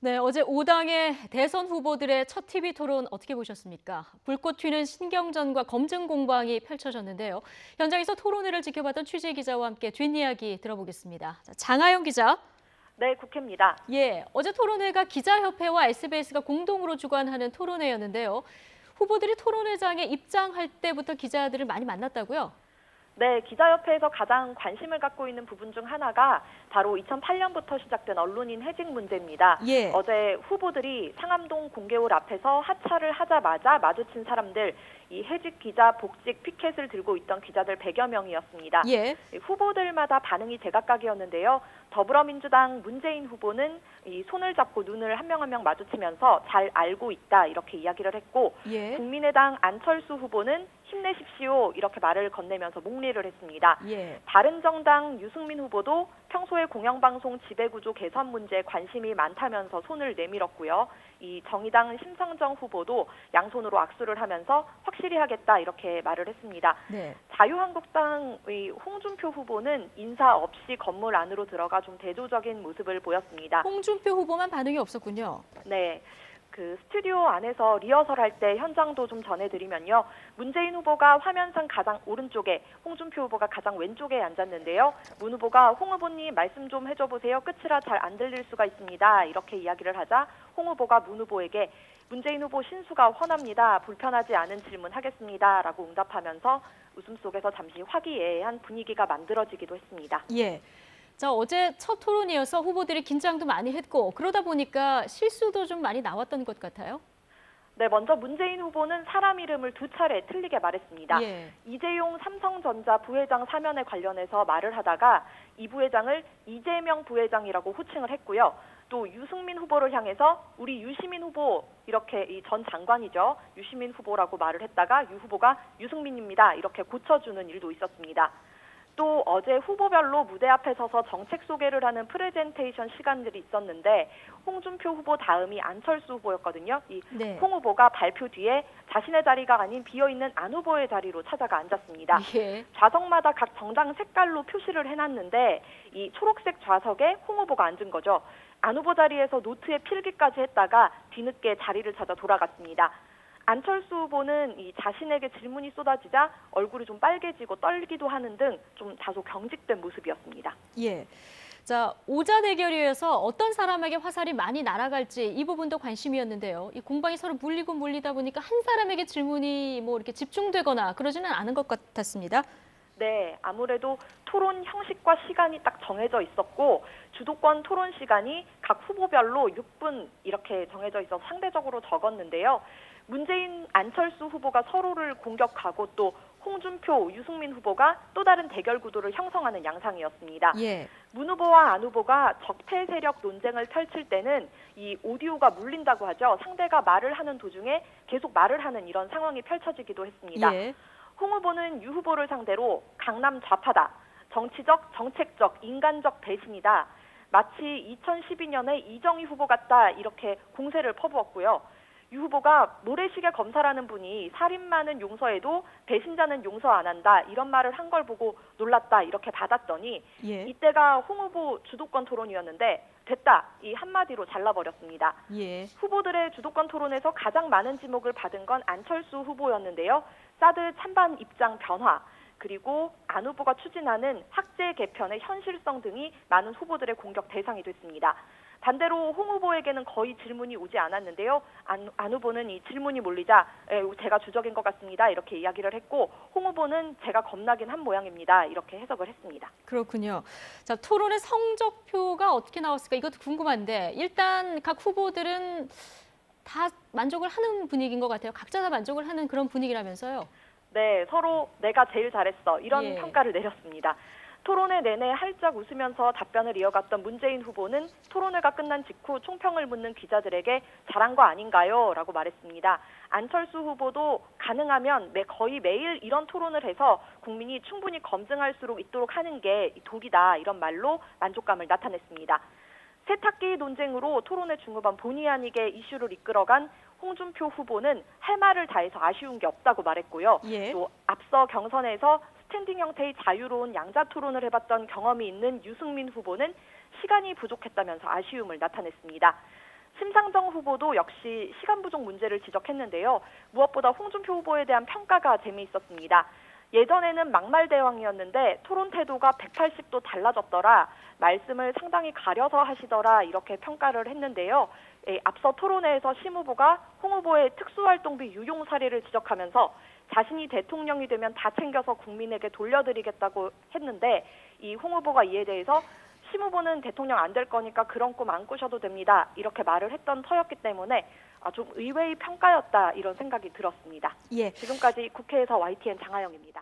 네, 어제 5당의 대선 후보들의 첫 TV 토론 어떻게 보셨습니까? 불꽃 튀는 신경전과 검증 공방이 펼쳐졌는데요. 현장에서 토론회를 지켜봤던 취재 기자와 함께 뒷이야기 들어보겠습니다. 자, 장하영 기자. 네, 국회입니다. 예, 어제 토론회가 기자협회와 SBS가 공동으로 주관하는 토론회였는데요. 후보들이 토론회장에 입장할 때부터 기자들을 많이 만났다고요? 네, 기자협회에서 가장 관심을 갖고 있는 부분 중 하나가 바로 2008년부터 시작된 언론인 해직 문제입니다. 예. 어제 후보들이 상암동 공개홀 앞에서 하차를 하자마자 마주친 사람들, 이 해직 기자 복직 피켓을 들고 있던 기자들 100여 명이었습니다. 예. 후보들마다 반응이 제각각이었는데요. 더불어민주당 문재인 후보는 이 손을 잡고 눈을 한 명 한 명 마주치면서 잘 알고 있다 이렇게 이야기를 했고, 예. 국민의당 안철수 후보는 힘내십시오 이렇게 말을 건네면서 목리를 했습니다. 예. 바른정당 유승민 후보도 평소에 공영방송 지배구조 개선 문제에 관심이 많다면서 손을 내밀었고요. 이 정의당 심상정 후보도 양손으로 악수를 하면서 확실히 하겠다 이렇게 말을 했습니다. 네. 자유한국당의 홍준표 후보는 인사 없이 건물 안으로 들어가 좀 대조적인 모습을 보였습니다. 홍준표 후보만 반응이 없었군요. 네. 그 스튜디오 안에서 리허설 할 때 현장도 좀 전해드리면요. 문재인 후보가 화면상 가장 오른쪽에, 홍준표 후보가 가장 왼쪽에 앉았는데요. 문 후보가 홍 후보님 말씀 좀 해줘 보세요. 끝이라 잘 안 들릴 수가 있습니다. 이렇게 이야기를 하자 홍 후보가 문 후보에게 문재인 후보 신수가 훤합니다. 불편하지 않은 질문 하겠습니다. 라고 응답하면서 웃음 속에서 잠시 화기애애한 분위기가 만들어지기도 했습니다. 예. 자, 어제 첫 토론이어서 후보들이 긴장도 많이 했고 그러다 보니까 실수도 좀 많이 나왔던 것 같아요. 네, 먼저 문재인 후보는 사람 이름을 2차례 틀리게 말했습니다. 예. 이재용 삼성전자 부회장 사면에 관련해서 말을 하다가 이 부회장을 이재명 부회장이라고 호칭을 했고요. 또 유승민 후보를 향해서 우리 유시민 후보 이렇게 이 전 장관이죠. 유시민 후보라고 말을 했다가 유 후보가 유승민입니다. 이렇게 고쳐주는 일도 있었습니다. 또 어제 후보별로 무대 앞에 서서 정책 소개를 하는 프레젠테이션 시간들이 있었는데 홍준표 후보 다음이 안철수 후보였거든요. 이 네. 홍 후보가 발표 뒤에 자신의 자리가 아닌 비어있는 안 후보의 자리로 찾아가 앉았습니다. 예. 좌석마다 각 정당 색깔로 표시를 해놨는데 이 초록색 좌석에 홍 후보가 앉은 거죠. 안 후보 자리에서 노트에 필기까지 했다가 뒤늦게 자리를 찾아 돌아갔습니다. 안철수 후보는 이 자신에게 질문이 쏟아지자 얼굴이 좀 빨개지고 떨기도 하는 등 좀 다소 경직된 모습이었습니다. 예. 자, 오자 대결이어서 어떤 사람에게 화살이 많이 날아갈지 이 부분도 관심이었는데요. 이 공방이 서로 물리고 물리다 보니까 한 사람에게 질문이 뭐 이렇게 집중되거나 그러지는 않은 것 같았습니다. 네, 아무래도 토론 형식과 시간이 딱 정해져 있었고 주도권 토론 시간이 각 후보별로 6분 이렇게 정해져 있어서 상대적으로 적었는데요. 문재인, 안철수 후보가 서로를 공격하고 또 홍준표, 유승민 후보가 또 다른 대결 구도를 형성하는 양상이었습니다. 예. 문 후보와 안 후보가 적폐 세력 논쟁을 펼칠 때는 이 오디오가 물린다고 하죠. 상대가 말을 하는 도중에 계속 말을 하는 이런 상황이 펼쳐지기도 했습니다. 예. 홍 후보는 유 후보를 상대로 강남 좌파다, 정치적, 정책적, 인간적 배신이다, 마치 2012년에 이정희 후보 같다 이렇게 공세를 퍼부었고요. 유 후보가 모래시계 검사라는 분이 살인마는 용서해도 배신자는 용서 안 한다 이런 말을 한 걸 보고 놀랐다 이렇게 받았더니 예. 이때가 홍 후보 주도권 토론이었는데 됐다 이 한마디로 잘라버렸습니다. 예. 후보들의 주도권 토론에서 가장 많은 지목을 받은 건 안철수 후보였는데요. 사드 찬반 입장 변화 그리고 안 후보가 추진하는 학제 개편의 현실성 등이 많은 후보들의 공격 대상이 됐습니다. 반대로 홍 후보에게는 거의 질문이 오지 않았는데요. 안 후보는 이 질문이 몰리자 제가 주적인 것 같습니다. 이렇게 이야기를 했고 홍 후보는 제가 겁나긴 한 모양입니다. 이렇게 해석을 했습니다. 그렇군요. 자, 토론의 성적표가 어떻게 나왔을까 이것도 궁금한데 일단 각 후보들은 다 만족을 하는 분위기인 것 같아요. 각자 다 만족을 하는 그런 분위기라면서요. 네, 서로 내가 제일 잘했어 이런 예. 평가를 내렸습니다. 토론회 내내 활짝 웃으면서 답변을 이어갔던 문재인 후보는 토론회가 끝난 직후 총평을 묻는 기자들에게 잘한 거 아닌가요? 라고 말했습니다. 안철수 후보도 가능하면 거의 매일 이런 토론을 해서 국민이 충분히 검증할 수 있도록 하는 게 독이다 이런 말로 만족감을 나타냈습니다. 세탁기 논쟁으로 토론회 중후반 본의 아니게 이슈를 이끌어간 홍준표 후보는 할 말을 다해서 아쉬운 게 없다고 말했고요. 예. 또 앞서 경선에서 스탠딩 형태의 자유로운 양자 토론을 해봤던 경험이 있는 유승민 후보는 시간이 부족했다면서 아쉬움을 나타냈습니다. 심상정 후보도 역시 시간 부족 문제를 지적했는데요. 무엇보다 홍준표 후보에 대한 평가가 재미있었습니다. 예전에는 막말 대왕이었는데 토론 태도가 180도 달라졌더라. 말씀을 상당히 가려서 하시더라. 이렇게 평가를 했는데요. 앞서 토론회에서 심 후보가 홍 후보의 특수활동비 유용 사례를 지적하면서 자신이 대통령이 되면 다 챙겨서 국민에게 돌려드리겠다고 했는데 이 홍 후보가 이에 대해서 심 후보는 대통령 안 될 거니까 그런 꿈 안 꾸셔도 됩니다. 이렇게 말을 했던 터였기 때문에 좀 의외의 평가였다 이런 생각이 들었습니다. 예. 지금까지 국회에서 YTN 장하영입니다.